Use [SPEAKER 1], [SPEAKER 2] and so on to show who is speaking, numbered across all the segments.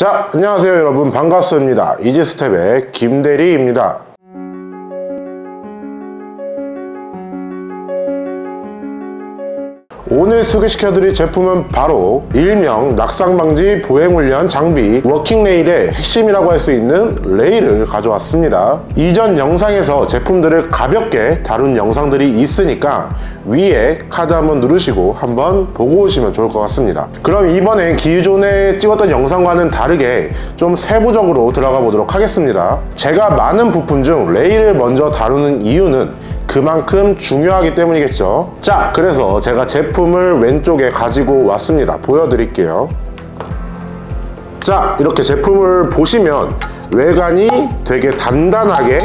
[SPEAKER 1] 자, 안녕하세요 여러분, 반갑습니다. 이지스텝의 김대리입니다. 오늘 소개시켜드릴 제품은 바로 일명 낙상방지 보행훈련 장비 워킹레일의 핵심이라고 할 수 있는 레일을 가져왔습니다. 이전 영상에서 제품들을 가볍게 다룬 영상들이 있으니까 위에 카드 한번 누르시고 한번 보고 오시면 좋을 것 같습니다. 그럼 이번엔 기존에 찍었던 영상과는 다르게 좀 세부적으로 들어가 보도록 하겠습니다. 제가 많은 부품 중 레일을 먼저 다루는 이유는 그만큼 중요하기 때문이겠죠. 자, 그래서 제가 제품을 왼쪽에 가지고 왔습니다. 보여드릴게요. 자, 이렇게 제품을 보시면 외관이 되게 단단하게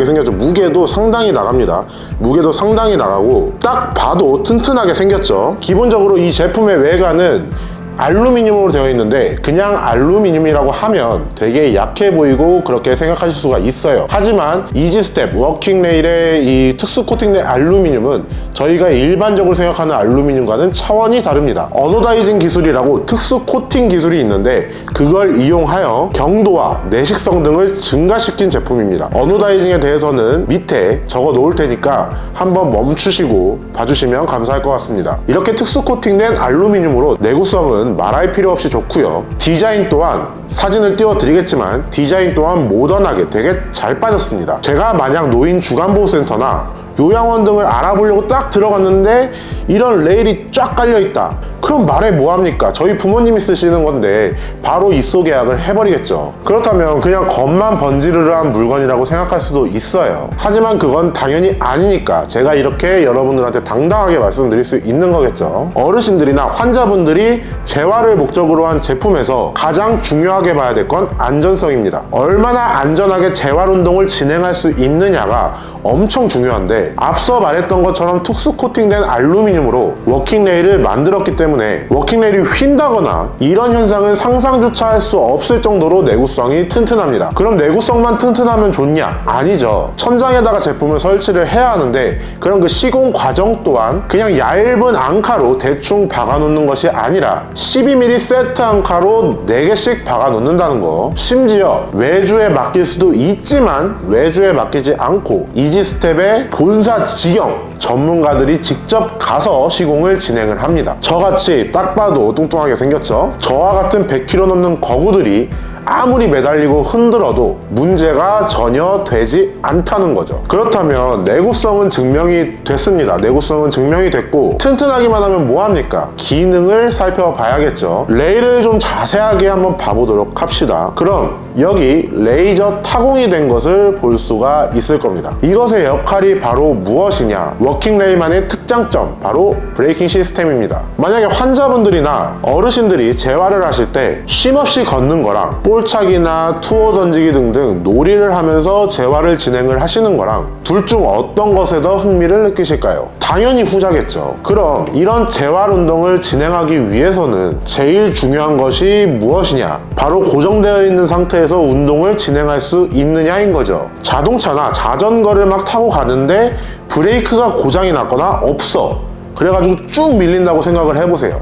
[SPEAKER 1] 생겼죠. 무게도 상당히 나갑니다. 무게도 상당히 나가고 딱 봐도 튼튼하게 생겼죠. 기본적으로 이 제품의 외관은 알루미늄으로 되어 있는데 그냥 알루미늄이라고 하면 되게 약해 보이고 그렇게 생각하실 수가 있어요. 하지만 이지스텝 워킹레일의 이 특수 코팅된 알루미늄은 저희가 일반적으로 생각하는 알루미늄과는 차원이 다릅니다. 어노다이징 기술이라고 특수 코팅 기술이 있는데 그걸 이용하여 경도와 내식성 등을 증가시킨 제품입니다. 어노다이징에 대해서는 밑에 적어 놓을 테니까 한번 멈추시고 봐주시면 감사할 것 같습니다. 이렇게 특수 코팅된 알루미늄으로 내구성은 말할 필요 없이 좋고요. 디자인 또한 사진을 띄워 드리겠지만 디자인 또한 모던하게 되게 잘 빠졌습니다. 제가 만약 노인 주간보호센터나 요양원 등을 알아보려고 딱 들어갔는데 이런 레일이 쫙 깔려 있다. 그럼 말해 뭐합니까? 저희 부모님이 쓰시는 건데 바로 입소 계약을 해버리겠죠. 그렇다면 그냥 겉만 번지르르한 물건이라고 생각할 수도 있어요. 하지만 그건 당연히 아니니까 제가 이렇게 여러분들한테 당당하게 말씀드릴 수 있는 거겠죠. 어르신들이나 환자분들이 재활을 목적으로 한 제품에서 가장 중요하게 봐야 될 건 안전성입니다. 얼마나 안전하게 재활 운동을 진행할 수 있느냐가 엄청 중요한데 앞서 말했던 것처럼 특수 코팅된 알루미늄으로 워킹레일을 만들었기 때문에 워킹레일이 휜다거나 이런 현상은 상상조차 할 수 없을 정도로 내구성이 튼튼합니다. 그럼 내구성만 튼튼하면 좋냐? 아니죠. 천장에다가 제품을 설치를 해야 하는데 그럼 그 시공 과정 또한 그냥 얇은 앙카로 대충 박아놓는 것이 아니라 12mm 세트 앙카로 4개씩 박아놓는다는 거. 심지어 외주에 맡길 수도 있지만 외주에 맡기지 않고 이지스텝의 본사 직영 전문가들이 직접 가서 시공을 진행을 합니다. 저같이 딱 봐도 뚱뚱하게 생겼죠. 저와 같은 100kg 넘는 거구들이 아무리 매달리고 흔들어도 문제가 전혀 되지 않다는 거죠. 그렇다면 내구성은 증명이 됐습니다. 내구성은 증명이 됐고 튼튼하기만 하면 뭐합니까? 기능을 살펴봐야겠죠. 레일을 좀 자세하게 한번 봐보도록 합시다. 그럼 여기 레이저 타공이 된 것을 볼 수가 있을 겁니다. 이것의 역할이 바로 무엇이냐? 워킹레일만의 특장점, 바로 브레이킹 시스템입니다. 만약에 환자분들이나 어르신들이 재활을 하실 때 쉼없이 걷는 거랑 볼차기나 투어 던지기 등등 놀이를 하면서 재활을 진행을 하시는 거랑 둘 중 어떤 것에 더 흥미를 느끼실까요? 당연히 후자겠죠. 그럼 이런 재활 운동을 진행하기 위해서는 제일 중요한 것이 무엇이냐? 바로 고정되어 있는 상태에서 운동을 진행할 수 있느냐인 거죠. 자동차나 자전거를 막 타고 가는데 브레이크가 고장이 났거나 없어. 그래가지고 쭉 밀린다고 생각을 해보세요.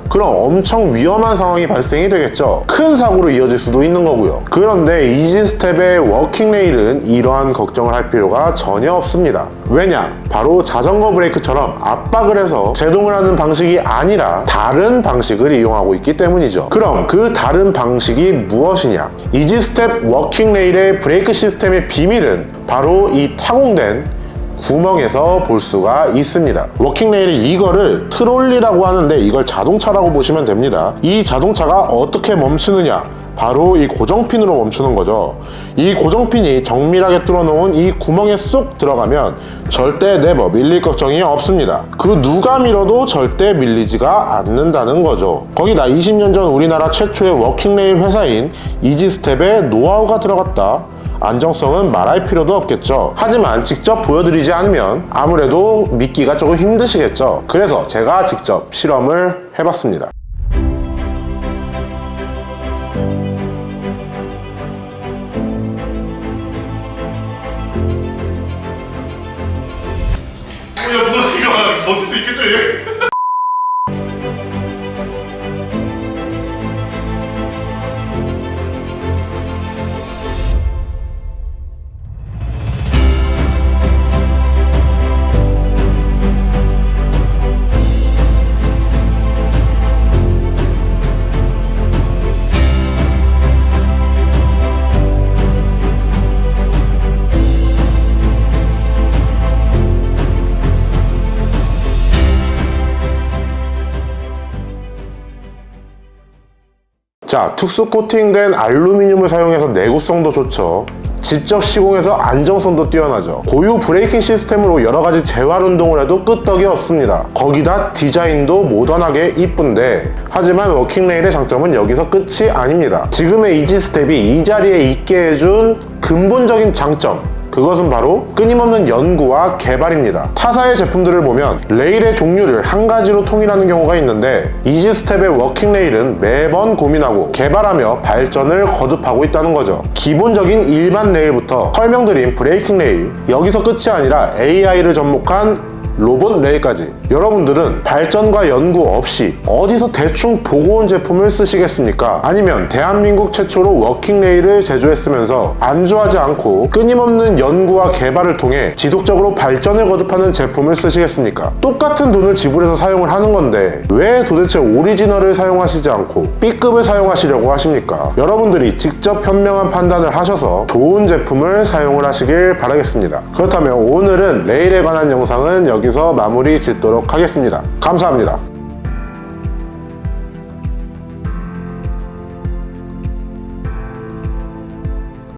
[SPEAKER 1] 그럼 엄청 위험한 상황이 발생이 되겠죠. 큰 사고로 이어질 수도 있는 거고요. 그런데 이지스텝의 워킹레일은 이러한 걱정을 할 필요가 전혀 없습니다. 왜냐? 바로 자전거 브레이크처럼 압박을 해서 제동을 하는 방식이 아니라 다른 방식을 이용하고 있기 때문이죠. 그럼 그 다른 방식이 무엇이냐? 이지스텝 워킹레일의 브레이크 시스템의 비밀은 바로 이 타공된 구멍에서 볼 수가 있습니다. 워킹레일이 이거를 트롤리라고 하는데 이걸 자동차라고 보시면 됩니다. 이 자동차가 어떻게 멈추느냐? 바로 이 고정핀으로 멈추는 거죠. 이 고정핀이 정밀하게 뚫어놓은 이 구멍에 쏙 들어가면 절대 네버 밀릴 걱정이 없습니다. 그 누가 밀어도 절대 밀리지가 않는다는 거죠. 거기다 20년 전 우리나라 최초의 워킹레일 회사인 이지스텝의 노하우가 들어갔다. 안정성은 말할 필요도 없겠죠. 하지만 직접 보여드리지 않으면 아무래도 믿기가 조금 힘드시겠죠. 그래서 제가 직접 실험을 해봤습니다.
[SPEAKER 2] 이거 버틸 수 있겠죠, 얘?
[SPEAKER 1] 자, 특수 코팅된 알루미늄을 사용해서 내구성도 좋죠. 직접 시공해서 안정성도 뛰어나죠. 고유 브레이킹 시스템으로 여러가지 재활 운동을 해도 끄떡이 없습니다. 거기다 디자인도 모던하게 이쁜데, 하지만 워킹레일의 장점은 여기서 끝이 아닙니다. 지금의 이지스텝이 이 자리에 있게 해준 근본적인 장점, 그것은 바로 끊임없는 연구와 개발입니다. 타사의 제품들을 보면 레일의 종류를 한 가지로 통일하는 경우가 있는데, 이지스텝의 워킹 레일은 매번 고민하고 개발하며 발전을 거듭하고 있다는 거죠. 기본적인 일반 레일부터 설명드린 브레이킹 레일, 여기서 끝이 아니라 AI를 접목한 로봇 레일까지, 여러분들은 발전과 연구 없이 어디서 대충 보고 온 제품을 쓰시겠습니까? 아니면 대한민국 최초로 워킹 레일을 제조했으면서 안주하지 않고 끊임없는 연구와 개발을 통해 지속적으로 발전을 거듭하는 제품을 쓰시겠습니까? 똑같은 돈을 지불해서 사용을 하는 건데 왜 도대체 오리지널을 사용하시지 않고 B급을 사용하시려고 하십니까? 여러분들이 직접 현명한 판단을 하셔서 좋은 제품을 사용을 하시길 바라겠습니다. 그렇다면 오늘은 레일에 관한 영상은 여기서 마무리 짓도록 하겠습니다. 감사합니다.